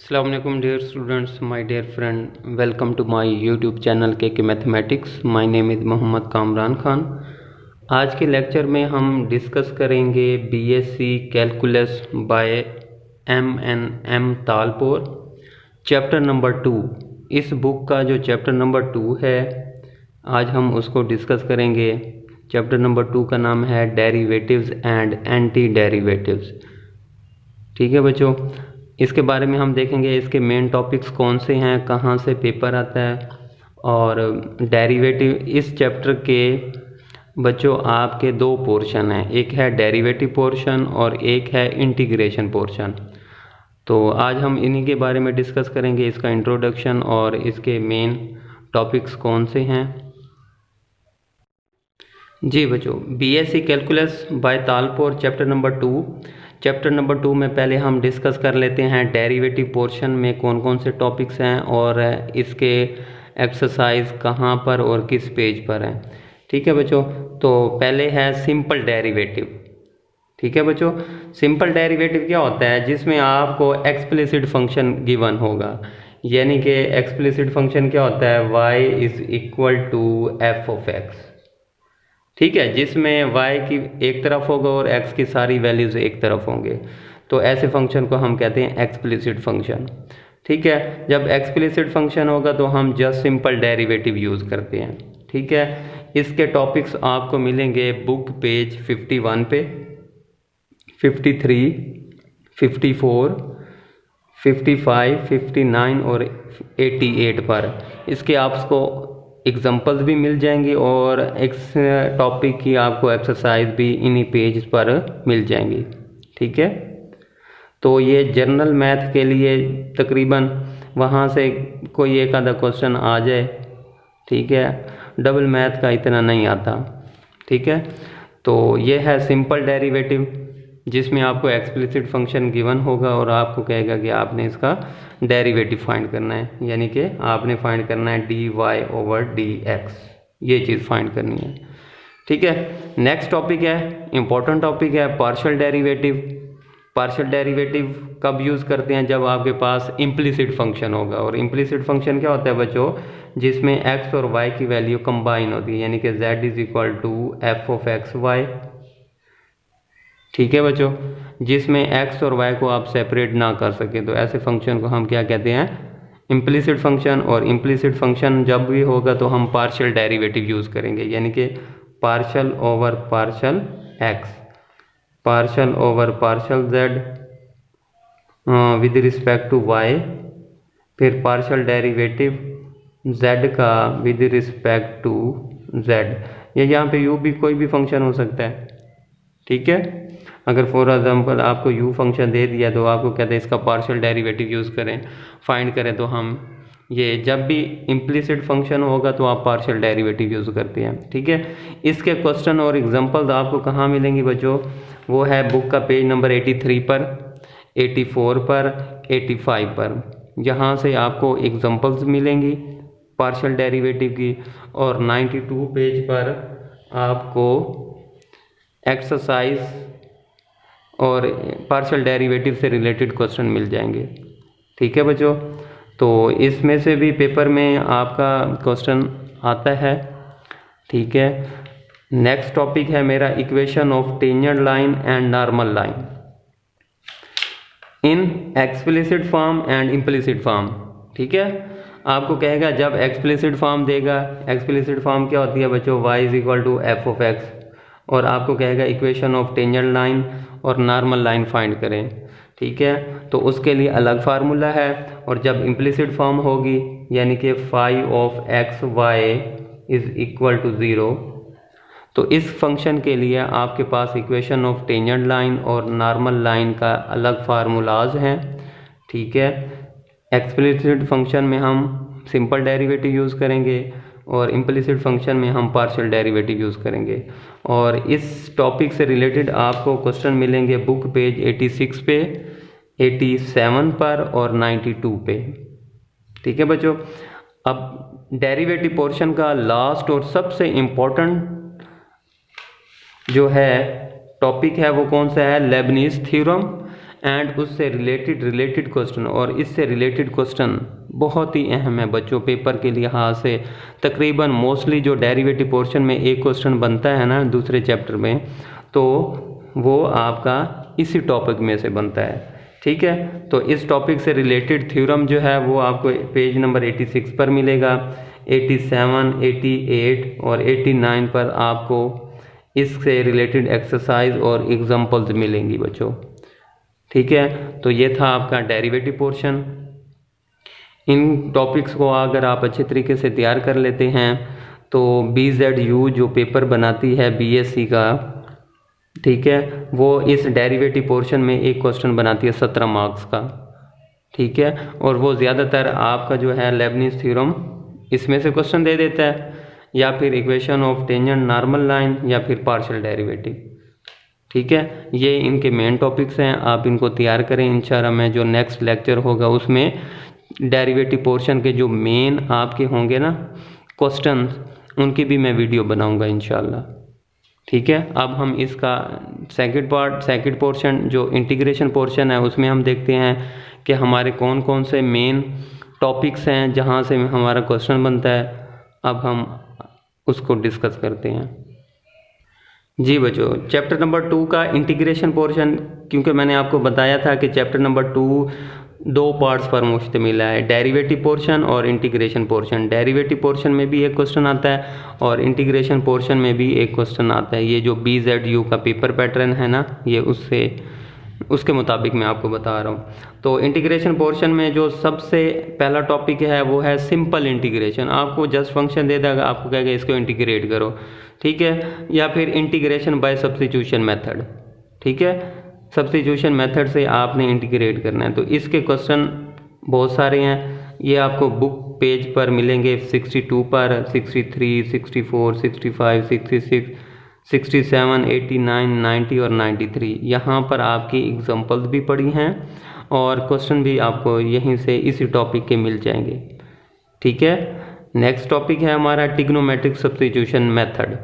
अस्सलाम वालेकुम dear students, my dear friend, welcome to my YouTube channel के mathematics. My name is Mohammad Kamran Khan. आज के लेक्चर में हम डिस्कस करेंगे BSc calculus by M Talpur, chapter number 2। इस बुक का जो चैप्टर नंबर 2 है, आज हम उसको डिस्कस करेंगे। चैप्टर नंबर 2 का नाम है डेरिवेटिव्स एंड एंटी डेरिवेटिव्स। ठीक है बच्चों, इसके बारे में हम देखेंगे इसके मेन टॉपिक्स कौन से हैं, कहाँ से पेपर आता है। और डेरिवेटिव, इस चैप्टर के बच्चों आपके दो पोर्शन हैं, एक है डेरिवेटिव पोर्शन और एक है इंटीग्रेशन पोर्शन। तो आज हम इन्हीं के बारे में डिस्कस करेंगे, इसका इंट्रोडक्शन और इसके मेन टॉपिक्स कौन से हैं। जी बच्चों, BSc calculus by Talpur chapter number 2। Chapter number 2 में पहले हम डिस्कस कर लेते हैं डेरिवेटिव पोर्शन में कौन कौन से टॉपिक्स हैं और इसके एक्सरसाइज कहाँ पर और किस पेज पर हैं। ठीक है बच्चों, तो पहले है सिंपल डेरिवेटिव। ठीक है बच्चों, सिंपल डेरिवेटिव क्या होता है? जिसमें आपको एक्सप्लिसिट फंक्शन गिवन होगा, यानी कि एक्सप्लिसिट फंक्शन क्या होता है? y is equal to f of x. ठीक है, जिसमें y की एक तरफ होगा और x की सारी वैल्यूज एक तरफ होंगे, तो ऐसे फंक्शन को हम कहते हैं एक्सप्लिसिट फंक्शन। ठीक है, जब एक्सप्लिसिट फंक्शन होगा तो हम जस्ट सिंपल डेरिवेटिव यूज़ करते हैं। ठीक है, इसके टॉपिक्स आपको मिलेंगे बुक पेज 51 पे, 53, 54, 55, 59 और 88 पर। इसके आपको एग्जाम्पल्स भी मिल जाएंगी और इस टॉपिक की आपको एक्सरसाइज भी इन्हीं पेज पर मिल जाएंगी। ठीक है, तो ये जनरल मैथ के लिए तकरीबन वहाँ से कोई एक आधा क्वेश्चन आ जाए। ठीक है, डबल मैथ का इतना नहीं आता। ठीक है, तो ये है सिंपल डेरिवेटिव, जिसमें आपको एक्सप्लिसिट फंक्शन गिवन होगा और आपको कहेगा कि आपने इसका डेरिवेटिव फाइंड करना है, यानी कि आपने फाइंड करना है dy/dx, ये चीज़ फाइंड करनी है। ठीक है, नेक्स्ट टॉपिक है, इंपॉर्टेंट टॉपिक है पार्शियल डेरिवेटिव। पार्शियल डेरिवेटिव कब यूज़ करते हैं? जब आपके पास इम्प्लिसिट फंक्शन होगा। और इम्प्लिसिट फंक्शन क्या होता है बच्चों? जिसमें x और y की वैल्यू कंबाइन होती है, यानी कि z is equal to f of x y. ठीक है बच्चों, जिसमें x और y को आप सेपरेट ना कर सकें, तो ऐसे फंक्शन को हम क्या कहते हैं? Implicit function. और इम्प्लिसिट फंक्शन जब भी होगा तो हम पार्शियल डेरिवेटिव यूज़ करेंगे, यानी कि partial over partial x, partial over partial z with respect to y, फिर पार्शियल डेरिवेटिव z का विद रिस्पेक्ट टू z। या यहाँ पे u भी कोई भी फंक्शन हो सकता है। ठीक है, अगर फॉर एग्जाम्पल आपको u फंक्शन दे दिया तो आपको कहते हैं इसका पार्शियल डेरिवेटिव यूज़ करें, फाइंड करें, तो हम ये जब भी इम्प्लिसिट फंक्शन होगा तो आप पार्शियल डेरिवेटिव यूज़ करते हैं। ठीक है, इसके क्वेश्चन और एग्जांपल्स आपको कहाँ मिलेंगी बच्चों? वो है बुक का पेज नंबर 83 पर, 84 पर, 85 पर। यहाँ से आपको एग्जांपल्स मिलेंगी पार्शियल डेरिवेटिव की, और 92 पेज पर आपको एक्सरसाइज और पार्शियल डेरिवेटिव से रिलेटेड क्वेश्चन मिल जाएंगे। ठीक है बच्चों, तो इसमें से भी पेपर में आपका क्वेश्चन आता है। ठीक है, नेक्स्ट टॉपिक है मेरा equation of tangent line and normal line in explicit form and implicit form. ठीक है, आपको कहेगा जब एक्सप्लिसिट फॉर्म देगा, एक्सप्लिसिट फॉर्म क्या होती है बच्चों? y is equal to f of x, और आपको कहेगा इक्वेशन ऑफ टेंजेंट लाइन और नॉर्मल लाइन फाइंड करें। ठीक है, तो उसके लिए अलग फार्मूला है। और जब इम्प्लिसिट फॉर्म होगी, यानी कि phi of x y is equal to 0, तो इस फंक्शन के लिए आपके पास इक्वेशन ऑफ टेंजेंट लाइन और नॉर्मल लाइन का अलग फार्मूलाज हैं। ठीक है, एक्सप्लिसिट फंक्शन में हम सिंपल डेरिवेटिव यूज़ करेंगे और इम्प्लिसिट फंक्शन में हम पार्शियल डेरिवेटिव यूज़ करेंगे। और इस टॉपिक से रिलेटेड आपको क्वेश्चन मिलेंगे बुक पेज 86 पे, 87 पर और 92 पे। ठीक है बच्चों, अब डेरिवेटिव पोर्शन का लास्ट और सबसे इम्पोर्टेंट जो है टॉपिक है वो कौन सा है? लेबनीज थ्योरम एंड उससे रिलेटेड क्वेश्चन, और इससे रिलेटेड क्वेश्चन बहुत ही अहम है बच्चों पेपर के लिहाज से। तकरीबन मोस्टली जो डेरिवेटिव पोर्शन में एक क्वेश्चन बनता है ना दूसरे चैप्टर में, तो वो आपका इसी टॉपिक में से बनता है। ठीक है, तो इस टॉपिक से रिलेटेड थ्योरम जो है वो आपको पेज नंबर 86 पर मिलेगा, 87, 88 और 89 पर आपको इससे रिलेटेड एक्सरसाइज और एग्जांपल्स मिलेंगी बच्चों। ठीक है, तो ये था आपका डेरिवेटिव पोर्शन। इन टॉपिक्स को अगर आप अच्छे तरीके से तैयार कर लेते हैं तो BZU जो पेपर बनाती है BSc का, ठीक है, वो इस डेरिवेटिव पोर्शन में एक क्वेश्चन बनाती है 17 मार्क्स का। ठीक है, और वो ज़्यादातर आपका जो है लेबनिज थ्योरम इसमें से क्वेश्चन दे देता है, या फिर equation of tangent normal line, या फिर पार्शियल डेरिवेटिव। ठीक है, ये इनके मेन टॉपिक्स हैं, आप इनको तैयार करें। इंशाल्लाह मैं जो नेक्स्ट लेक्चर होगा उसमें डेरिवेटिव पोर्शन के जो मेन आपके होंगे ना क्वेश्चन, उनकी भी मैं वीडियो बनाऊंगा इंशाल्लाह। ठीक है, अब हम इसका सेकंड पोर्शन जो इंटीग्रेशन पोर्शन है उसमें हम देखते हैं कि हमारे कौन कौन से मेन टॉपिक्स हैं जहां से हमारा क्वेश्चन बनता है। अब हम उसको डिस्कस करते हैं। जी बच्चों, चैप्टर नंबर 2 का इंटीग्रेशन पोर्शन, क्योंकि मैंने आपको बताया था कि चैप्टर नंबर 2 दो पार्ट्स पर मुश्तमिल है, डेरिवेटिव पोर्शन और इंटीग्रेशन पोर्शन। डेरिवेटिव पोर्शन में भी एक क्वेश्चन आता है और इंटीग्रेशन पोर्शन में भी एक क्वेश्चन आता है। ये जो BZU का पेपर पैटर्न है ना, ये उसके मुताबिक मैं आपको बता रहा हूँ। तो इंटीग्रेशन पोर्शन में जो सबसे पहला टॉपिक है वो है सिंपल इंटीग्रेशन। आपको जस्ट फंक्शन दे देगा, आपको कहेगा इसको इंटीग्रेट करो। ठीक है, या फिर इंटीग्रेशन बाय सब्स्टिट्यूशन मेथड। ठीक है, सब्स्टिट्यूशन मेथड से आपने इंटीग्रेट करना है। तो इसके क्वेश्चन बहुत सारे हैं, ये आपको बुक पेज पर मिलेंगे 62 पर, 63, 64, 65, 66, 67, 89, 90 और 93। यहाँ पर आपकी एग्जांपल्स भी पड़ी हैं और क्वेश्चन भी आपको यहीं से इसी टॉपिक के मिल जाएंगे। ठीक है, नेक्स्ट टॉपिक है हमारा ट्रिग्नोमेट्रिक सब्स्टिट्यूशन मेथड।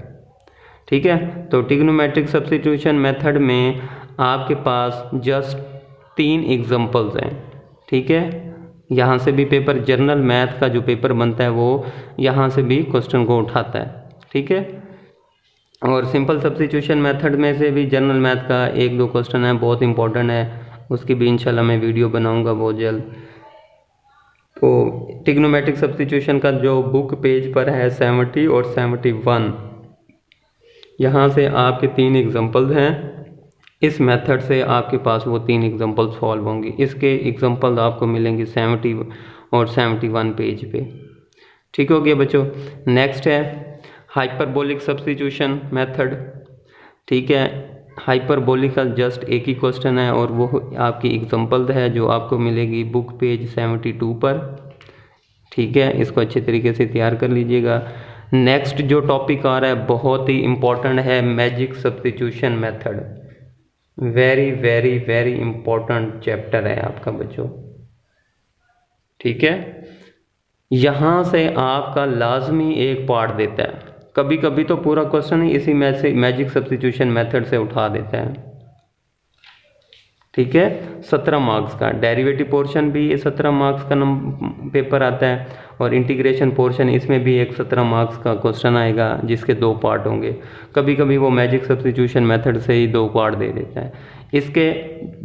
ठीक है, तो ट्रिग्नोमेट्रिक सब्स्टिट्यूशन मेथड में आपके पास जस्ट 3 एग्जांपल्स हैं। ठीक है, यहाँ से भी पेपर जनरल मैथ का जो पेपर बनता है वो यहाँ से भी क्वेश्चन को उठाता है। ठीक है, और सिंपल सब्स्टिट्यूशन मेथड में से भी जनरल मैथ का 1-2 क्वेश्चन है, बहुत इंपॉर्टेंट है, उसकी भी इंशाल्लाह मैं वीडियो बनाऊंगा बहुत जल्द। तो ट्रिग्नोमेट्रिक सब्स्टिट्यूशन का जो बुक पेज पर है 70 और 71, यहाँ से आपके 3 एग्जांपल्स हैं। इस मेथड से आपके पास वो 3 एग्जांपल सॉल्व होंगी। इसके एग्जांपल आपको मिलेंगे 70 और 71 पेज पे। ठीक हो गया बच्चों। नेक्स्ट है हाइपरबोलिक सब्स्टिट्यूशन मेथड। ठीक है, हाइपरबोलिक का जस्ट एक ही क्वेश्चन है और वो आपकी एग्जांपल है जो आपको मिलेगी बुक पेज 72 पर। ठीक है, इसको अच्छे तरीके से तैयार कर लीजिएगा। नेक्स्ट जो टॉपिक आ रहा है बहुत ही इम्पोर्टेंट है, magic substitution method. Very very very important chapter है आपका बच्चों। ठीक है, यहाँ से आपका लाजमी एक पार्ट देता है, कभी कभी तो पूरा क्वेश्चन ही इसी मैजिक सब्स्टिट्यूशन मेथड से उठा देता है। ठीक है, 17 मार्क्स का डेरिवेटिव पोर्शन भी ये 17 मार्क्स का पेपर आता है, और इंटीग्रेशन पोर्शन इसमें भी एक 17 मार्क्स का क्वेश्चन आएगा जिसके 2 पार्ट होंगे। कभी कभी वो मैजिक सब्स्टिट्यूशन मेथड से ही 2 पार्ट दे देता है। इसके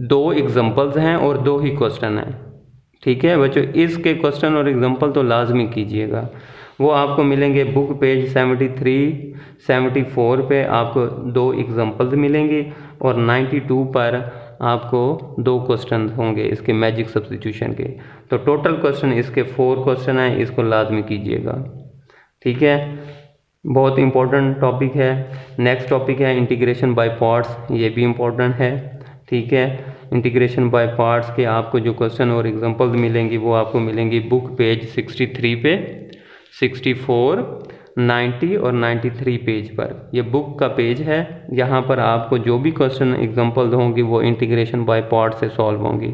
2 एग्जांपल्स हैं और 2 ही क्वेश्चन हैं। ठीक है बच्चों, इसके क्वेश्चन और एग्जांपल तो लाजमी कीजिएगा। वो आपको मिलेंगे बुक पेज 73, 74 पे आपको 2 एग्जांपल्स मिलेंगे, और 92 पर आपको 2 क्वेश्चन होंगे इसके मैजिक सब्स्टिट्यूशन के। तो टोटल क्वेश्चन इसके 4 क्वेश्चन हैं, इसको लाजमी कीजिएगा। ठीक है, बहुत इंपॉर्टेंट टॉपिक है। नेक्स्ट टॉपिक है इंटीग्रेशन बाय पार्ट्स, ये भी इम्पोर्टेंट है। ठीक है, इंटीग्रेशन बाय पार्ट्स के आपको जो क्वेश्चन और एग्जांपल्स मिलेंगी वो आपको मिलेंगी बुक पेज 63 पे, 64, 90 और 93 पेज पर। ये बुक का पेज है, यहाँ पर आपको जो भी क्वेश्चन एग्जांपल होंगी वो इंटीग्रेशन बाय पार्ट से सॉल्व होंगी।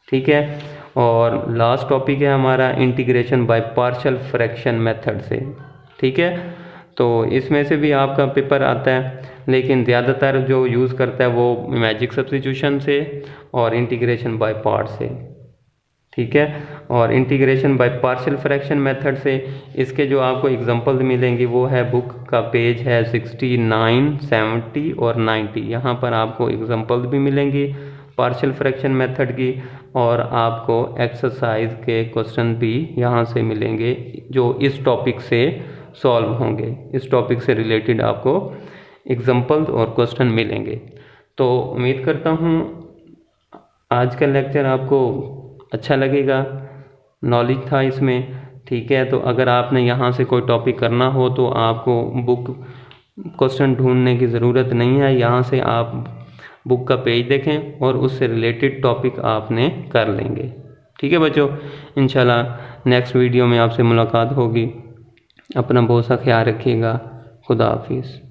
ठीक है, और लास्ट टॉपिक है हमारा integration by partial fraction method से। ठीक है, तो इसमें से भी आपका पेपर आता है, लेकिन ज़्यादातर जो यूज़ करता है वो मैजिक सब्स्टिट्यूशन से और इंटीग्रेशन बाय पार्ट से, ठीक है। और integration by partial fraction method से इसके जो आपको एग्जांपल मिलेंगे वो है बुक का पेज है 69, 70 और 90। यहाँ पर आपको एग्जांपल भी मिलेंगी पार्शियल फ्रैक्शन मेथड की, और आपको एक्सरसाइज के क्वेश्चन भी यहाँ से मिलेंगे जो इस टॉपिक से सॉल्व होंगे। इस टॉपिक से रिलेटेड आपको एग्जांपल और क्वेश्चन मिलेंगे। तो उम्मीद करता हूँ आज का लेक्चर आपको अच्छा लगेगा, नॉलेज था इसमें, ठीक है। तो अगर आपने यहाँ से कोई टॉपिक करना हो तो आपको बुक क्वेश्चन ढूंढने की ज़रूरत नहीं है, यहाँ से आप बुक का पेज देखें और उससे रिलेटेड टॉपिक आपने कर लेंगे, ठीक है बच्चों। इंशाल्लाह नेक्स्ट वीडियो में आपसे मुलाकात होगी। अपना बहुत सा ख्याल रखिएगा। खुदा हाफिज़।